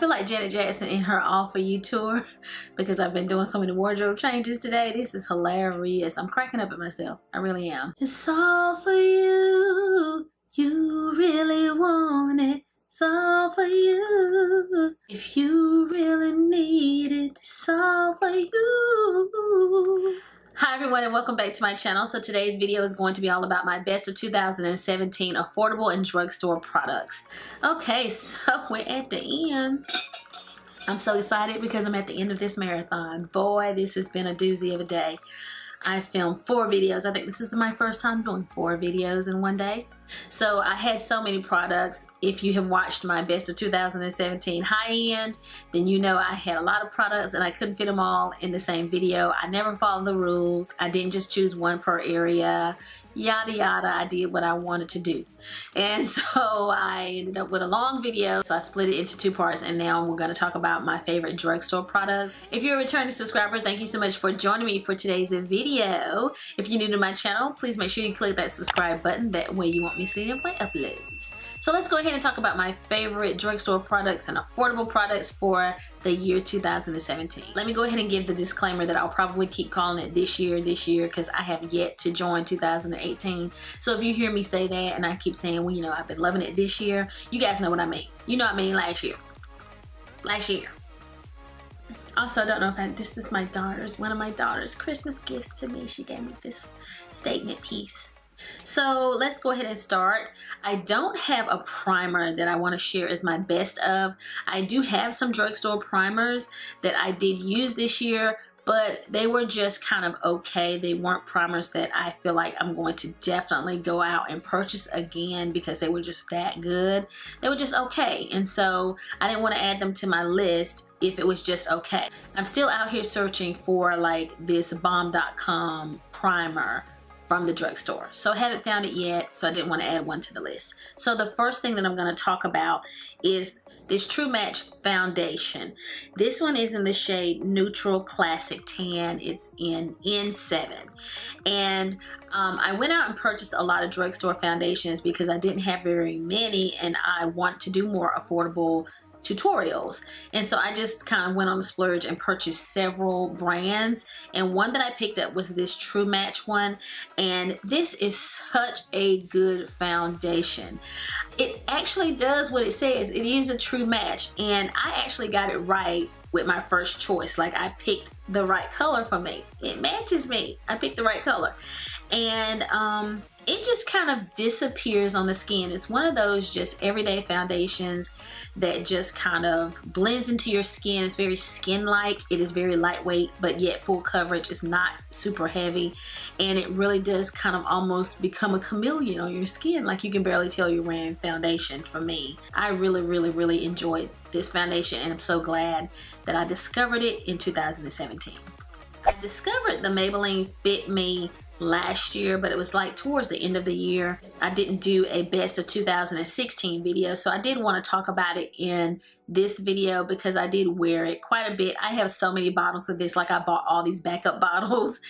feel like Janet Jackson in her All For You tour because I've been doing so many wardrobe changes today. This is hilarious. I'm cracking up at myself. I really am. It's all for you. You really want it. It's all for you. If you really need it, it's all for you. Hi everyone and welcome back to my channel. So today's video is going to be all about my best of 2017 affordable and drugstore products. Okay, so we're at the end. I'm so excited because I'm at the end of this marathon. Boy, this has been a doozy of a day. I filmed 4 videos. I think this is my first time doing 4 videos in one day. So I had so many products. If you have watched my best of 2017 high-end, then you know I had a lot of products and I couldn't fit them all in the same video. I never followed the rules. I didn't just choose one per area. Yada yada. I did what I wanted to do. And so I ended up with a long video. So I split it into 2 parts and now we're going to talk about my favorite drugstore products. If you're a returning subscriber, thank you so much for joining me for today's video. If you're new to my channel, please make sure you click that subscribe button. That way you won't miss any of my uploads. So let's go ahead and talk about my favorite drugstore products and affordable products for the year 2017. Let me go ahead and give the disclaimer that I'll probably keep calling it this year, because I have yet to join 2018. So if you hear me say that and I keep saying, well, you know, I've been loving it this year, you guys know what I mean. You know what I mean last year. Last year. Also, I don't know if this is my daughter's, one of my daughter's Christmas gifts to me. She gave me this statement piece. So let's go ahead and start. I don't have a primer that I want to share as my best of. I do have some drugstore primers that I did use this year, but they were just kind of okay. They weren't primers that I feel like I'm going to definitely go out and purchase again because they were just that good. They were just okay, and so I didn't want to add them to my list if it was just okay. I'm still out here searching for like this bomb.com primer from the drugstore. So I haven't found it yet, so I didn't want to add one to the list. So the first thing that I'm going to talk about is this True Match foundation. This one is in the shade Neutral Classic Tan. It's in N7. And I went out and purchased a lot of drugstore foundations because I didn't have very many and I want to do more affordable tutorials, and so I just kind of went on the splurge and purchased several brands, and one that I picked up was this True Match one, and this is such a good foundation. It actually does what it says. It is a true match, and I actually got it right with my first choice. Like, I picked the right color for me. It matches me. I picked the right color, and it just kind of disappears on the skin. It's one of those just everyday foundations that just kind of blends into your skin. It's very skin-like. It is very lightweight, but yet full coverage. It's not super heavy, and it really does kind of almost become a chameleon on your skin. Like, you can barely tell you're wearing foundation. For me, I really enjoyed this foundation, and I'm so glad that I discovered it in 2017. I discovered the Maybelline Fit Me last year, but it was like towards the end of the year. I didn't do a best of 2016 video, so I did want to talk about it in this video because I did wear it quite a bit. I have so many bottles of this. Like, I bought all these backup bottles,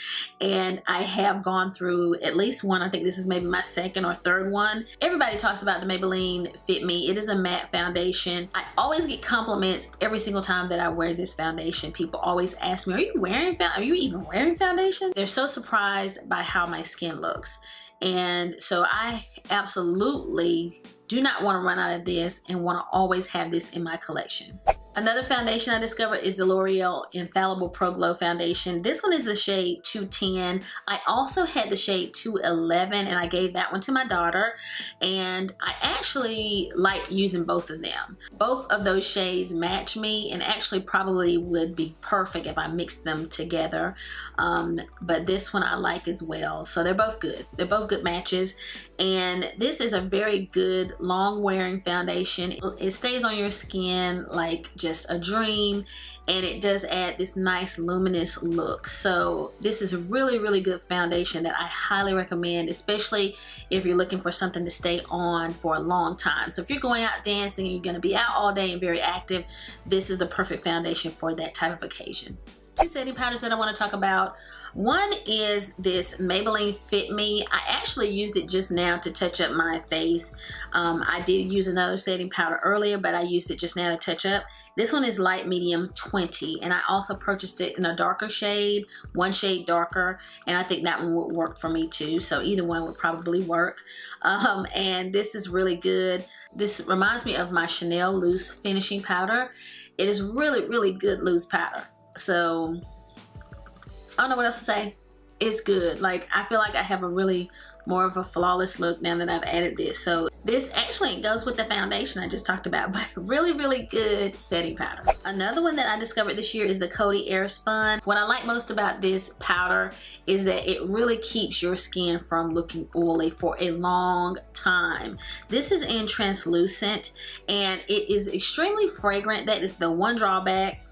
and I have gone through at least one. I think this is maybe my 2nd or 3rd one. Everybody talks about the Maybelline Fit Me. It is a matte foundation. I always get compliments every single time that I wear this foundation. People always ask me, are you even wearing foundation? They're so surprised by how my skin looks. And so I absolutely do not want to run out of this and want to always have this in my collection. Another foundation I discovered is the L'Oreal Infallible Pro Glow Foundation. This one is the shade 210. I also had the shade 211, and I gave that one to my daughter. And I actually like using both of them. Both of those shades match me and actually probably would be perfect if I mixed them together. But this one I like as well. So they're both good. They're both good matches. And this is a very good long wearing foundation. It stays on your skin like just a dream, and it does add this nice luminous look. So this is a really good foundation that I highly recommend, especially if you're looking for something to stay on for a long time. So if you're going out dancing, you're going to be out all day and very active, this is the perfect foundation for that type of occasion. two setting powders that I want to talk about. One is this Maybelline Fit Me. I actually used it just now to touch up my face. I did use another setting powder earlier, but I used it just now to touch up. This one is light medium 20, and I also purchased it in a darker shade, one shade darker, and I think that one would work for me too. So either one would probably work. And this is really good. This reminds me of my Chanel loose finishing powder. It is really, really good loose powder. So I don't know what else to say. It's good. Like, I feel like I have a really more of a flawless look now that I've added this. So this actually goes with the foundation I just talked about, but really, really good setting powder. Another one that I discovered this year is the Coty Airspun. What I like most about this powder is that it really keeps your skin from looking oily for a long time. This is in translucent and it is extremely fragrant. That is the one drawback.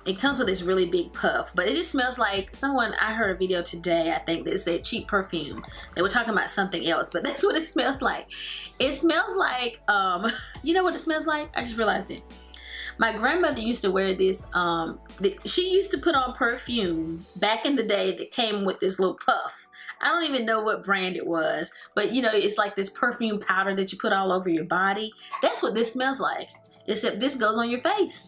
It comes with this really big puff, but it just smells like someone, I heard a video today, I think, that said cheap perfume. They were talking about something else, but that's what it smells like. It smells like, you know what it smells like? I just realized it. My grandmother used to wear this, she used to put on perfume back in the day that came with this little puff. I don't even know what brand it was, but you know, it's like this perfume powder that you put all over your body. That's what this smells like, except this goes on your face.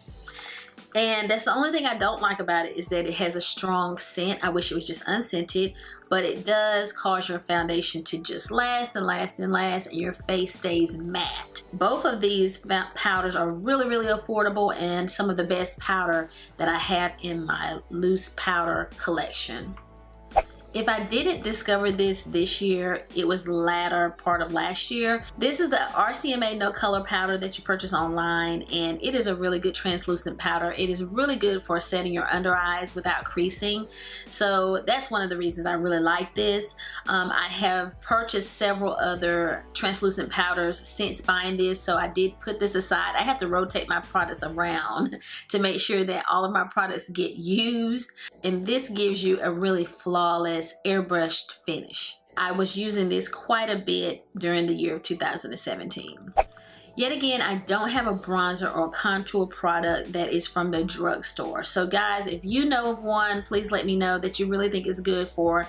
And that's the only thing I don't like about it, is that it has a strong scent. I wish it was just unscented, but it does cause your foundation to just last and last and last, and your face stays matte. Both of these powders are really, really affordable and some of the best powder that I have in my loose powder collection. If I didn't discover this year, it was the latter part of last year. This is the RCMA No Color powder that you purchase online, and it is a really good translucent powder. It is really good for setting your under eyes without creasing. So that's one of the reasons I really like this. I have purchased several other translucent powders since buying this, so I did put this aside. I have to rotate my products around to make sure that all of my products get used, and this gives you a really flawless airbrushed finish. I was using this quite a bit during the year of 2017. Yet again, I don't have a bronzer or contour product that is from the drugstore. So guys, if you know of one, please let me know that you really think is good for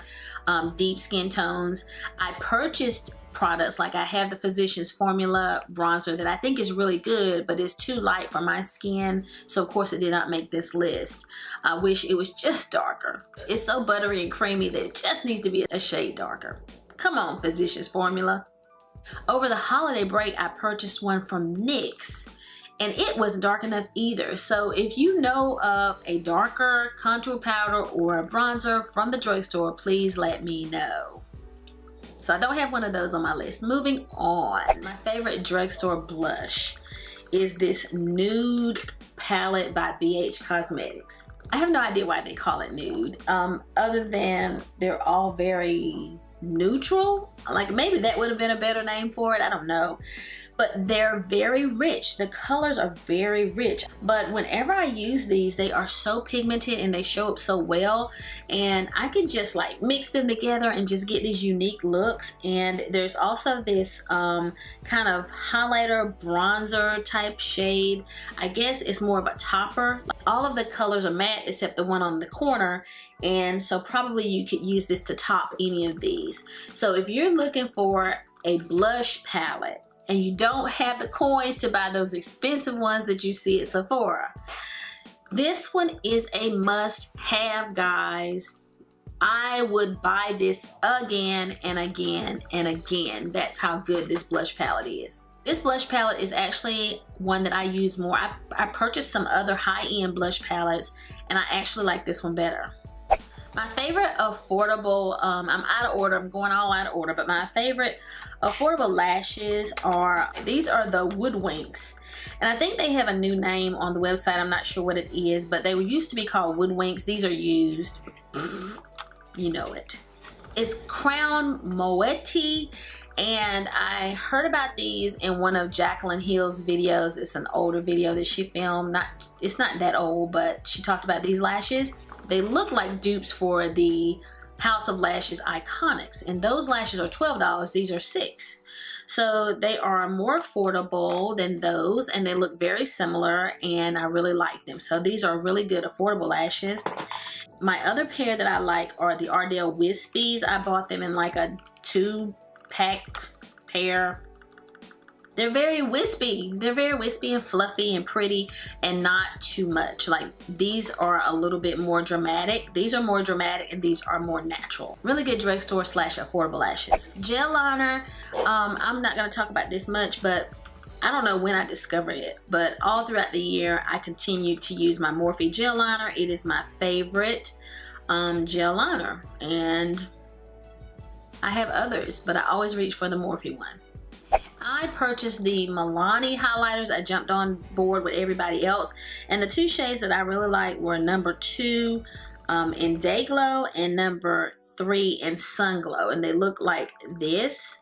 deep skin tones. I purchased products, like I have the Physicians Formula bronzer that I think is really good, but it's too light for my skin, so of course it did not make this list. I wish it was just darker. It's so buttery and creamy that it just needs to be a shade darker. Come on, Physicians Formula. Over the holiday break, I purchased one from NYX, and it wasn't dark enough either. So if you know of a darker contour powder or a bronzer from the drugstore, please let me know. So I don't have one of those on my list. Moving on, my favorite drugstore blush is this Nude palette by BH Cosmetics. I have no idea why they call it nude, other than they're all very neutral. Like, maybe that would have been a better name for it, I don't know. But they're very rich. The colors are very rich. But whenever I use these, they are so pigmented and they show up so well. And I can just like mix them together and just get these unique looks. And there's also this kind of highlighter bronzer type shade. I guess it's more of a topper. All of the colors are matte except the one on the corner. And so probably you could use this to top any of these. So if you're looking for a blush palette, and you don't have the coins to buy those expensive ones that you see at Sephora, this one is a must-have, guys. I would buy this again and again and again. That's how good this blush palette is. This blush palette is actually one that I use more. I purchased some other high-end blush palettes, and I actually like this one better. My favorite affordable, I'm out of order, I'm going all out of order, but my favorite affordable lashes are, these are the Woodwinked. And I think they have a new name on the website, I'm not sure what it is, but they used to be called Woodwinked. These are used, you know it. It's Crown Moiety, and I heard about these in one of Jaclyn Hill's videos. It's an older video that she filmed, it's not that old, but she talked about these lashes. They look like dupes for the House of Lashes Iconics, and those lashes are $12, these are $6. So they are more affordable than those, and they look very similar, and I really like them. So these are really good affordable lashes. My other pair that I like are the Ardell Wispies. I bought them in like a 2-pack pair. They're very wispy. They're very wispy and fluffy and pretty and not too much. Like, these are a little bit more dramatic. These are more dramatic and these are more natural. Really good drugstore slash affordable lashes. Gel liner, I'm not gonna talk about this much, but I don't know when I discovered it, but all throughout the year, I continued to use my Morphe gel liner. It is my favorite gel liner, and I have others, but I always reach for the Morphe one. I purchased the Milani highlighters. I jumped on board with everybody else, and the 2 shades that I really like were number 2 in Day Glow and number 3 in Sun Glow, and they look like this.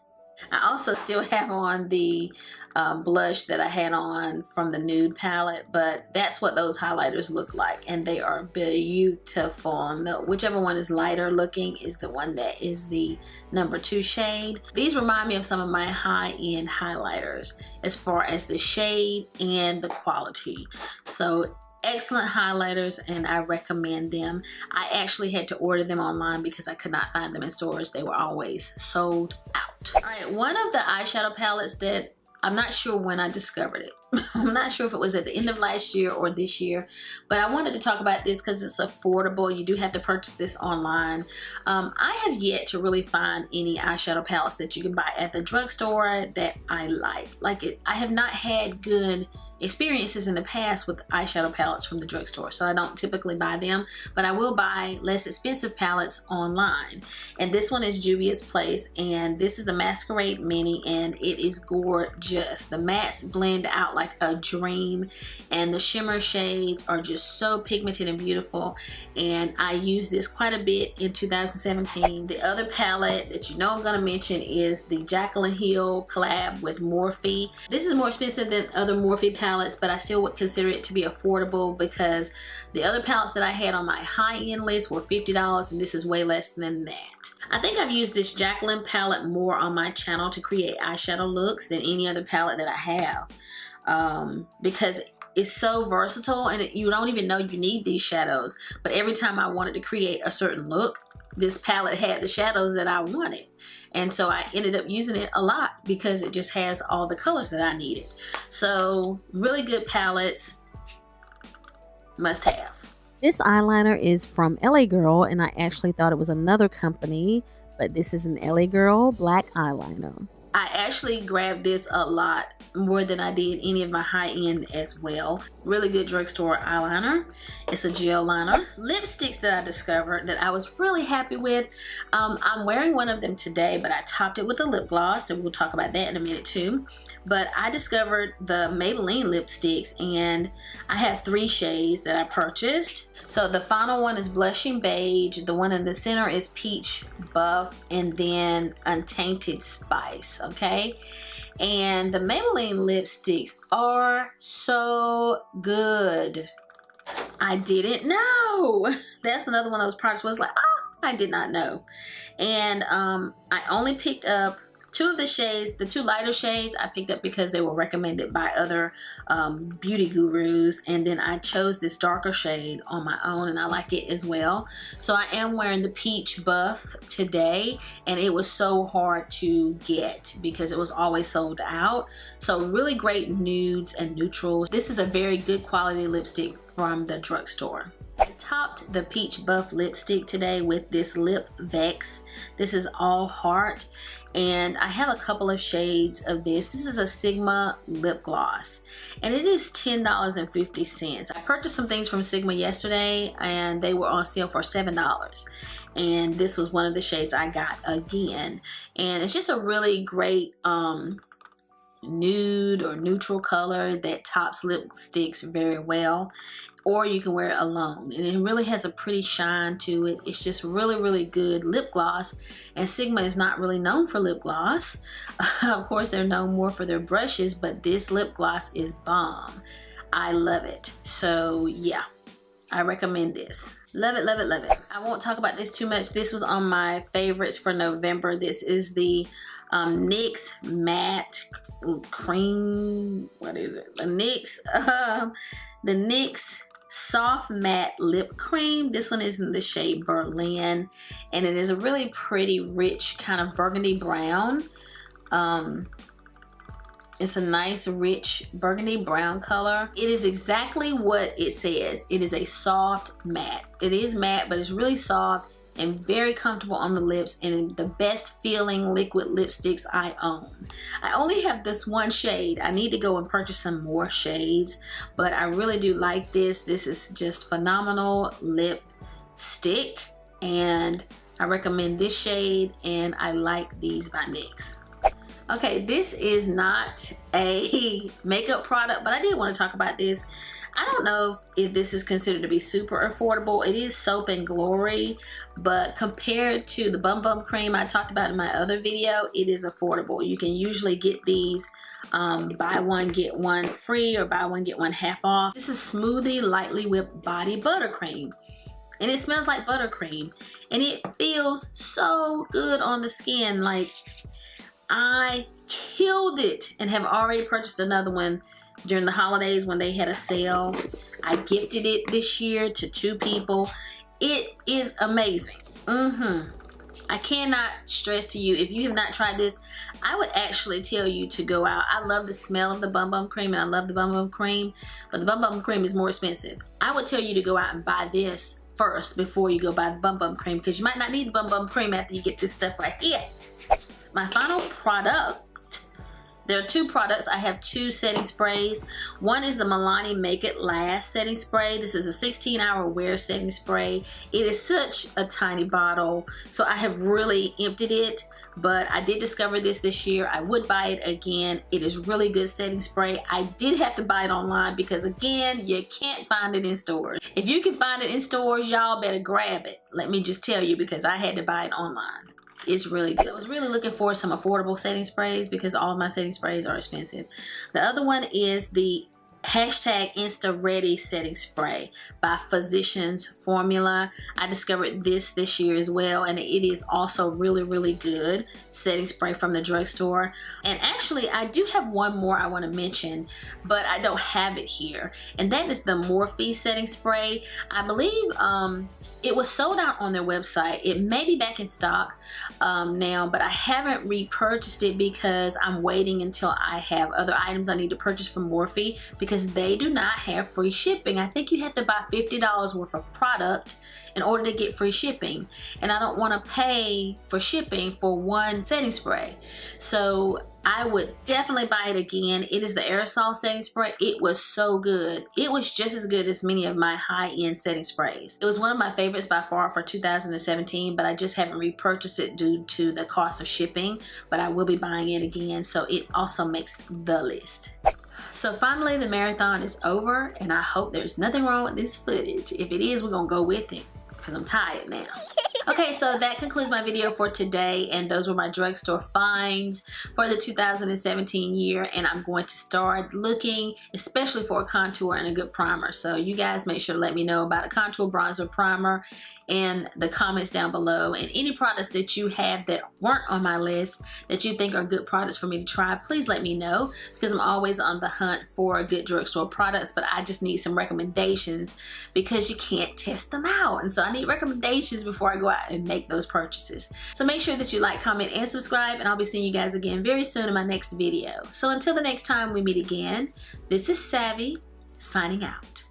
I also still have on the blush that I had on from the Nude palette, but that's what those highlighters look like, and they are beautiful. And whichever one is lighter looking is the one that is the number 2 shade. These remind me of some of my high-end highlighters as far as the shade and the quality. So excellent highlighters, and I recommend them. I actually had to order them online because I could not find them in stores. They were always sold out. All right, one of the eyeshadow palettes that I'm not sure when I discovered it. I'm not sure if it was at the end of last year or this year, but I wanted to talk about this because it's affordable. You do have to purchase this online. I have yet to really find any eyeshadow palettes that you can buy at the drugstore that I like. I have not had good experiences in the past with eyeshadow palettes from the drugstore, so I don't typically buy them, but I will buy less expensive palettes online. And this one is Juvia's Place, and this is the Masquerade Mini, and it is gorgeous. The mattes blend out like a dream, and the shimmer shades are just so pigmented and beautiful, and I used this quite a bit in 2017. The other palette that you know I'm gonna mention is the Jaclyn Hill collab with Morphe. This is more expensive than other Morphe palettes, but I still would consider it to be affordable because the other palettes that I had on my high-end list were $50, and this is way less than that. I think I've used this Jaclyn palette more on my channel to create eyeshadow looks than any other palette that I have, because it's so versatile, and you don't even know you need these shadows, but every time I wanted to create a certain look, this palette had the shadows that I wanted. And so I ended up using it a lot because it just has all the colors that I needed. So really good palettes, must have. This eyeliner is from LA Girl, and I actually thought it was another company, but this is an LA Girl black eyeliner. I actually grabbed this a lot more than I did any of my high-end as well. Really good drugstore eyeliner. It's a gel liner. Lipsticks that I discovered that I was really happy with. I'm wearing one of them today, but I topped it with a lip gloss, and we'll talk about that in a minute too. But I discovered the Maybelline lipsticks, and I have 3 shades that I purchased. So the final one is Blushing Beige, the one in the center is Peach Buff, and then Untainted Spice, okay? And the Maybelline lipsticks are so good. I didn't know. That's another one of those products where it's like, oh, I did not know. And I only picked up 2 of the shades. The 2 lighter shades I picked up because they were recommended by other beauty gurus, and then I chose this darker shade on my own, and I like it as well. So I am wearing the Peach Buff today, and it was so hard to get because it was always sold out. So really great nudes and neutrals. This is a very good quality lipstick from the drugstore. I topped the Peach Buff lipstick today with this Lip Vex. This is all heart, and I have a couple of shades of this. This is a Sigma lip gloss, and it is $10.50. I purchased some things from Sigma yesterday, and they were on sale for $7. And this was one of the shades I got again. And it's just a really great nude or neutral color that tops lipsticks very well. Or you can wear it alone, and it really has a pretty shine to it. It's just really good lip gloss, and Sigma is not really known for lip gloss. Of course, they're known more for their brushes, but this lip gloss is bomb. I love it. So yeah, I recommend this. Love it, love it, love it. I won't talk about this too much. This was on my favorites for November. This is the NYX Matte Cream, what is it? The NYX soft matte lip cream. This one is in the shade Berlin, and it is a really pretty rich kind of burgundy brown. It's a nice rich burgundy brown color. It is exactly what it says. It is a soft matte. It is matte, but it's really soft and very comfortable on the lips, and the best feeling liquid lipsticks I own. I only have this one shade. I need to go and purchase some more shades, but I really do like this. This is just phenomenal lipstick, and I recommend this shade, and I like these by NYX. Okay, this is not a makeup product, but I did want to talk about this. I don't know if this is considered to be super affordable. It is Soap and Glory, but compared to the Bum Bum Cream I talked about in my other video, it is affordable. You can usually get these buy one get one free or buy one get one half off. This is Smoothie Lightly Whipped Body Buttercream, and it smells like buttercream, and it feels so good on the skin. Like, I killed it, and have already purchased another one during the holidays when they had a sale. I gifted it this year to 2 people. It is amazing. I cannot stress to you, if you have not tried this, I would actually tell you to go out. I love the smell of the Bum Bum Cream, and I love the Bum Bum Cream, but the Bum Bum Cream is more expensive. I would tell you to go out and buy this first before you go buy the Bum Bum Cream, because you might not need the Bum Bum Cream after you get this stuff right here. My final product, there are 2 products. I have 2 setting sprays. One is the Milani Make It Last setting spray. This is a 16-hour wear setting spray. It is such a tiny bottle, so I have really emptied it, but I did discover this year. I would buy it again. It is really good setting spray. I did have to buy it online because, again, you can't find it in stores. If you can find it in stores, y'all better grab it. Let me just tell you, because I had to buy it online. It's really good. I was really looking for some affordable setting sprays because all of my setting sprays are expensive. The other one is the #Insta Ready setting spray by Physicians Formula. I discovered this year as well, and it is also really good setting spray from the drugstore. And actually, I do have one more I want to mention, but I don't have it here, and that is the Morphe setting spray. I believe it was sold out on their website. It may be back in stock now, but I haven't repurchased it because I'm waiting until I have other items I need to purchase from Morphe, because they do not have free shipping. I think you have to buy $50 worth of product in order to get free shipping, and I don't want to pay for shipping for one setting spray. So I would definitely buy it again. It is the aerosol setting spray. It was so good. It was just as good as many of my high-end setting sprays. It was one of my favorites by far for 2017, but I just haven't repurchased it due to the cost of shipping, but I will be buying it again, so it also makes the list. So finally, the marathon is over, and I hope there's nothing wrong with this footage. If it is, we're gonna go with it, because I'm tired now. Okay, so that concludes my video for today, and those were my drugstore finds for the 2017 year, and I'm going to start looking especially for a contour and a good primer. So you guys make sure to let me know about a contour, bronzer, primer in the comments down below, and any products that you have that weren't on my list that you think are good products for me to try, please let me know, because I'm always on the hunt for good drugstore products, but I just need some recommendations because you can't test them out, and so I need recommendations before I go out and make those purchases. So make sure that you like, comment, and subscribe, and I'll be seeing you guys again very soon in my next video. So until the next time we meet again, this is Savvy, signing out.